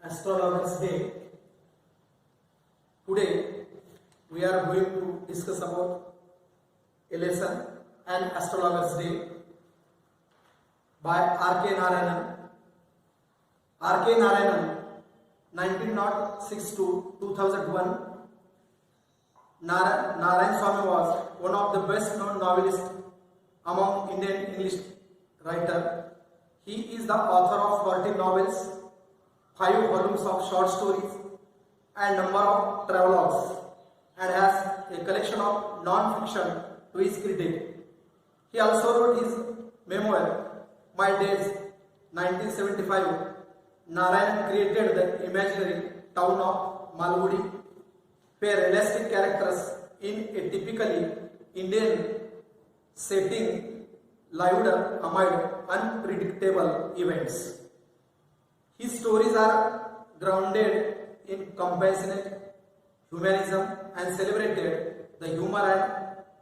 Astrologers Day. Today we are going to discuss about a lesson and Astrologers Day by R.K. Narayanan. R.K. Narayanan, 1906 to 2001. Narayan Swami was one of the best known novelists among Indian English writers. He is the author of 40 novels, 5 volumes of short stories, and number of travelogues, and has a collection of non-fiction to his credit. He also wrote his memoir, My Days, 1975. Narayan created the imaginary town of Malgudi, where realistic characters in a typically Indian setting lived amid unpredictable events. His stories are grounded in compassionate humanism and celebrated the humor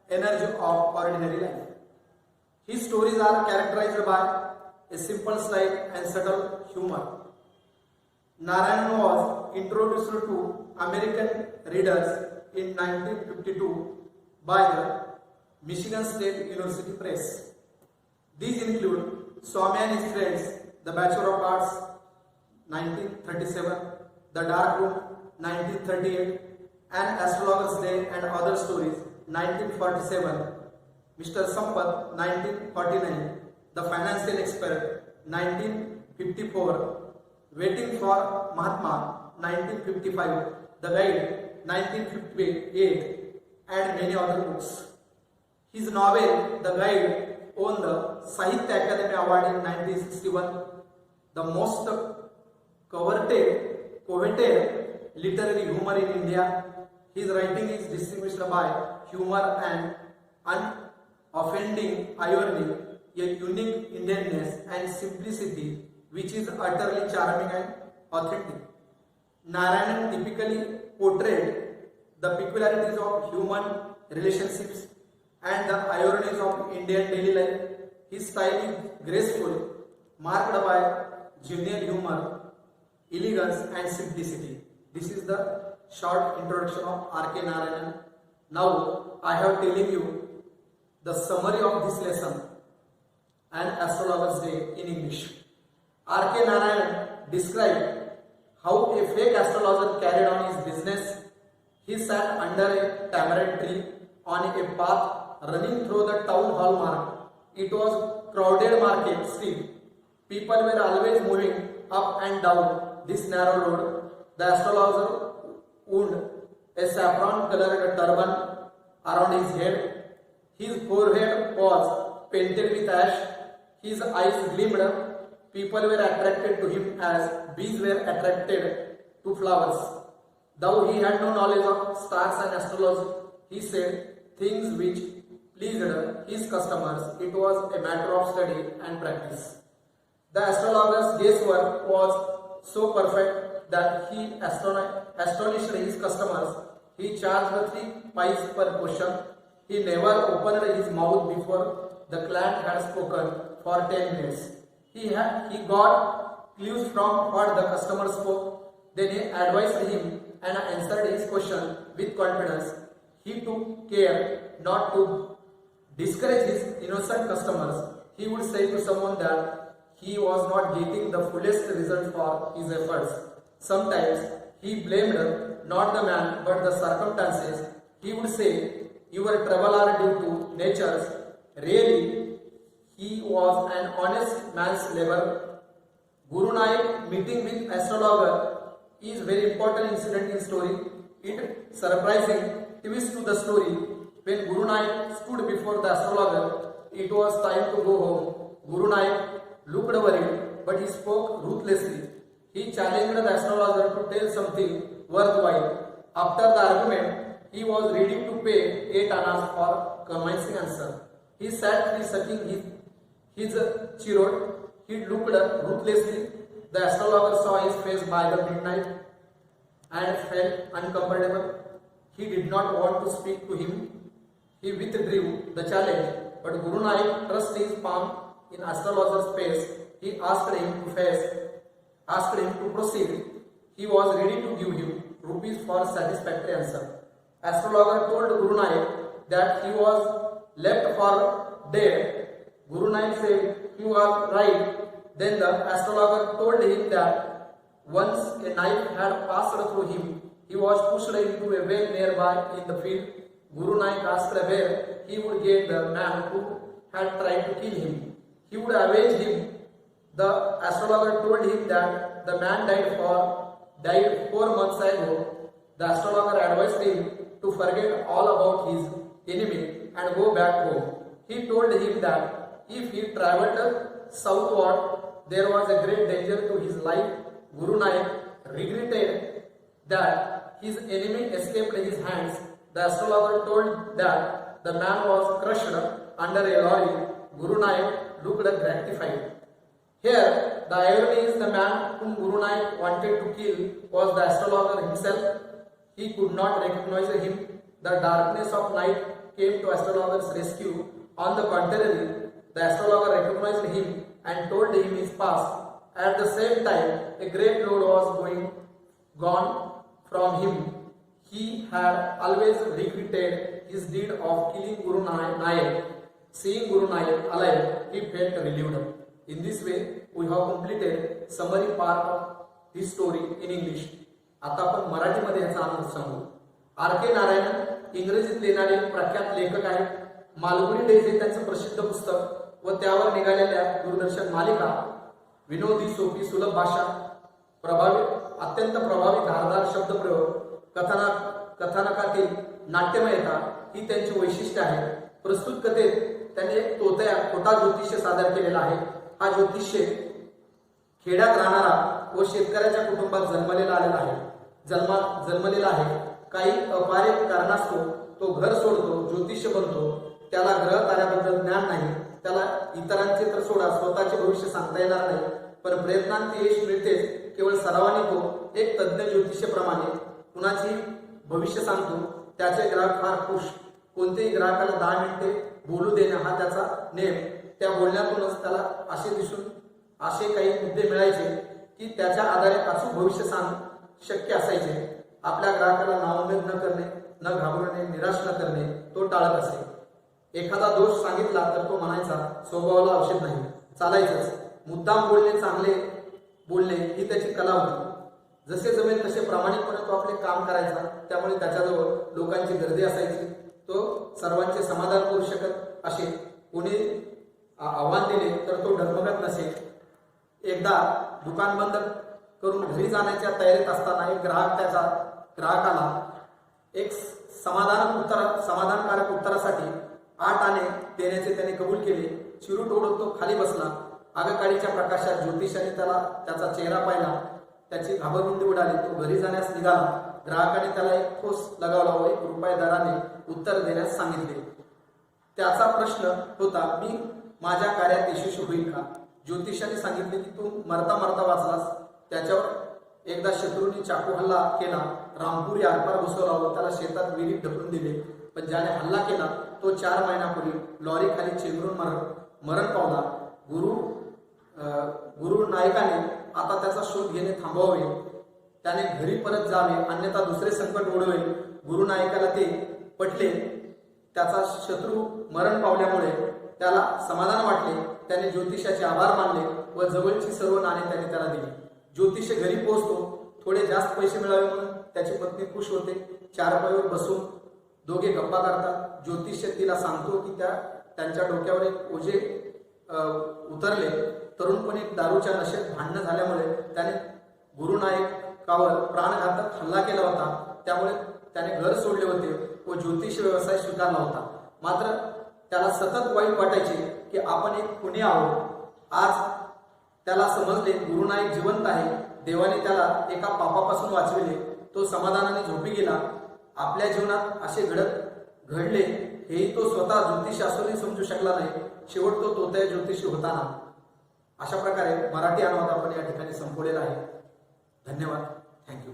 and energy of ordinary life. His stories are characterized by a simple style and subtle humor. Narayan was introduced to American readers in 1952 by the Michigan State University Press. These include Swami and His Friends, The Bachelor of Arts, 1937, The Dark Room, 1938, and Astrologer's Day and Other Stories, 1947, Mr. Sampath, 1949, The Financial Expert, 1954, Waiting for Mahatma, 1955, The Guide, 1958, and many other books. His novel, The Guide, won the Sahitya Academy Award in 1961, the most coveted literary humor in India. His writing is distinguished by humor and unoffending irony, a unique Indianness and simplicity which is utterly charming and authentic. Narayanan typically portrayed the peculiarities of human relationships and the ironies of Indian daily life. His style is graceful, marked by genial humor, elegance and simplicity. This is the short introduction of R.K. Narayanan. Now I have telling you the summary of this lesson and Astrologer's Day in English. R.K. Narayanan described how a fake astrologer carried on his business. He sat under a tamarind tree on a path running through the town hall market. It was crowded market street. People were always moving up and down this narrow road. The astrologer wore a saffron-colored turban around his head. His forehead was painted with ash. His eyes gleamed. People were attracted to him as bees were attracted to flowers. Though he had no knowledge of stars and astrology, he said things which pleased his customers. It was a matter of study and practice. The astrologer's guesswork was so perfect that he astonished his customers. He charged 3 pies per question. He never opened his mouth before the client had spoken for 10 minutes. He got clues from what the customer spoke. Then he advised him and answered his question with confidence. He took care not to discourage his innocent customers. He would say to someone that he was not getting the fullest result for his efforts. Sometimes he blamed not the man but the circumstances. He would say, "Your trouble are due to nature's." Really, he was an honest man's labor. Guru Nanak meeting with astrologer is very important incident in story. It surprising twist to the story. When Guru Nanak stood before the astrologer, it was time to go home. Guru Nanak looked worried, but he spoke ruthlessly. He challenged the astrologer to tell something worthwhile. After the argument, he was ready to pay 8 annas for convincing answer. He sat sucking his cheroot. He looked ruthlessly. The astrologer saw his face by the midnight and felt uncomfortable. He did not want to speak to him. He withdrew the challenge, but Guru Nanak thrust his palm in astrologer's face. He asked him to proceed. he was ready to give him rupees for satisfactory answer. Astrologer told Guru Nanak that he was left for dead. Guru Nanak said he was right. Then the astrologer told him that once a knife had passed through him, he was pushed into a well nearby in the field. Guru Nanak asked where he would get the man who had tried to kill him. He would avenge him. The astrologer told him that the man died 4 months ago. The astrologer advised him to forget all about his enemy and go back home. He told him that if he traveled southward, there was a great danger to his life. Guru Nanak regretted that his enemy escaped his hands. The astrologer told that the man was crushed under a lorry. Guru Nanak looked gratified. Here, the irony is the man whom Guru Nanak wanted to kill was the astrologer himself. He could not recognize him. The darkness of night came to astrologer's rescue. On the contrary, the astrologer recognized him and told him his past. At the same time, a great load was gone from him. He had always regretted his deed of killing Guru Nanak. Seeing Guru Nanak alive, he felt relieved. In this way, we have completed summary part of this story in English. आता आपण मराठीमध्ये याचा अर्थ सांगू. R.K. Narayan इंग्रजीत लिहिणारे प्रख्यात लेखक आहेत. मालगुडी डेज हे त्यांचं प्रसिद्ध पुस्तक व त्यावर निघालेल्या दूरदर्शन मालिका, विनोदी, सोपी, सुलभ भाषा, अत्यंत प्रभावी धारदार शब्दप्रयोग, कथानकातील नाट्यमयता ही त्यांची वैशिष्ट्य आहे. प्रस्तुत कथेत त्यांनी एक खोटा ज्योतिष्य सादर केलेला आहे. हा ज्योतिष्य खेड्यात राहणारा व शेतकऱ्याच्या कुटुंबात जन्मलेला आहे. काही अपारिक कारणास्तव तो घर सोडतो, ज्योतिष्य बनतो. त्याला ग्रह ताऱ्याबद्दल ज्ञान नाही. त्याला इतरांचे तर सोडा, स्वतःचे भविष्य सांगता येणार नाही. पण प्रयत्नांत यश मिळतेच. केवळ सरावाने तो एक तज्ञ ज्योतिषप्रमाणे कुणाची भविष्य सांगतो. त्याचे ग्राहक फार खुश. कोणत्याही ग्राहकाला 10 मिनिटे बोलू देणे हा त्याचा नेम. त्या बोलण्यातूनच त्याला असे काही मुद्दे मिळायचे की त्याच्या आधारे अचूक भविष्य शक्य असायचे. आपल्या ग्राहकाला नाउमेद न करणे, न घाबरणे, निराश न करणे तो टाळत असे. एखादा दोष सांगितला तर तो म्हणायचा स्वभावाला औषध नाही, चालायचंच. मुद्दाम बोलणे, चांगले बोलणे ही त्याची कला होती. जसे जमेल तसे प्रामाणिकपणे तो आपले काम करायचा. त्यामुळे त्याच्याजवळ लोकांची गर्दी असायची. तो सर्वांचे समाधान करू शकत असे. कोणी आव्हान दिले तर तो डगमगत नसे. एकदा दुकान बंद करून घरी जाण्याच्या तयारीत असताना एक ग्राहकाला एक समाधानकारक उत्तरासाठी 8 आणे देण्याचे त्याने कबूल केले. चिरूट ओढत तो खाली बसला. आगकाळीच्या प्रकाशात ज्योतिषाने त्याचा चेहरा पाहिला. त्याची घाबरगुंडी उडाली. तो घरी जाण्यास निघाला. ग्राहकाने त्याला एक ठोस लगावला व 1 रुपया दराने उत्तर देण्यास सांगितले. त्याचा प्रश्न होता, मी माझ्या कार्यात यशस्वी होईल का? ज्योतिषाने सांगितले की तू मरता मरता वाचलास. त्याच्यावर एकदा शत्रूंनी चाकू हल्ला केला. रामपुरी आरपार घुसवला व त्याला शेतात विहिरीत ढकलून दिले. पण ज्याने हल्ला केला तो 4 महिन्यापूर्वी लॉरी खाली चेंगरून मरण पावला. गुरु नायकाने आता त्याचा शोध घेणे थांबवावे. त्याने घरी परत जावे, अन्यथा दुसरे संकट ओढवेल. गुरु नायकाला ते पटले. त्याचा शत्रू मरण पावल्यामुळे त्याला समाधान वाटले. त्याने ज्योतिषाचे आभार मानले व जवळची सर्व नाणे त्याने त्याला दिली. ज्योतिष घरी पोहोचतो. थोडे जास्त पैसे मिळावे म्हणून त्याची पत्नी खुश होते. 4 पायावर बसून दोघे गप्पा करतात. ज्योतिष तिला सांगतो की त्यांच्या डोक्यावर एक ओझे उतरले. तरुणपणी दारूच्या नशेत भांडण झाल्यामुळे त्याने गुरु नायकावर प्राणघातक हल्ला केला होता. त्यामुळे त्याने घर सोडले होते व ज्योतिष व्यवसाय स्वीकारला होता. मात्र त्याला सतत वाईट वाटायचे की आपण एक खुनी आहोत. आज त्याला समजले गुरु नायक जिवंत आहे. देवाने त्याला एका पापापासून वाचविले. तो समाधानाने झोपी गेला. आपल्या जीवनात असे घडले हेही तो स्वतः ज्योतिष असूनही समजू शकला नाही. शेवट तो तोतया ज्योतिषी होताना. अशा प्रकारे मराठी अनुवाद आपण या ठिकाणी संपवलेला आहे. धन्यवाद. थँक्यू.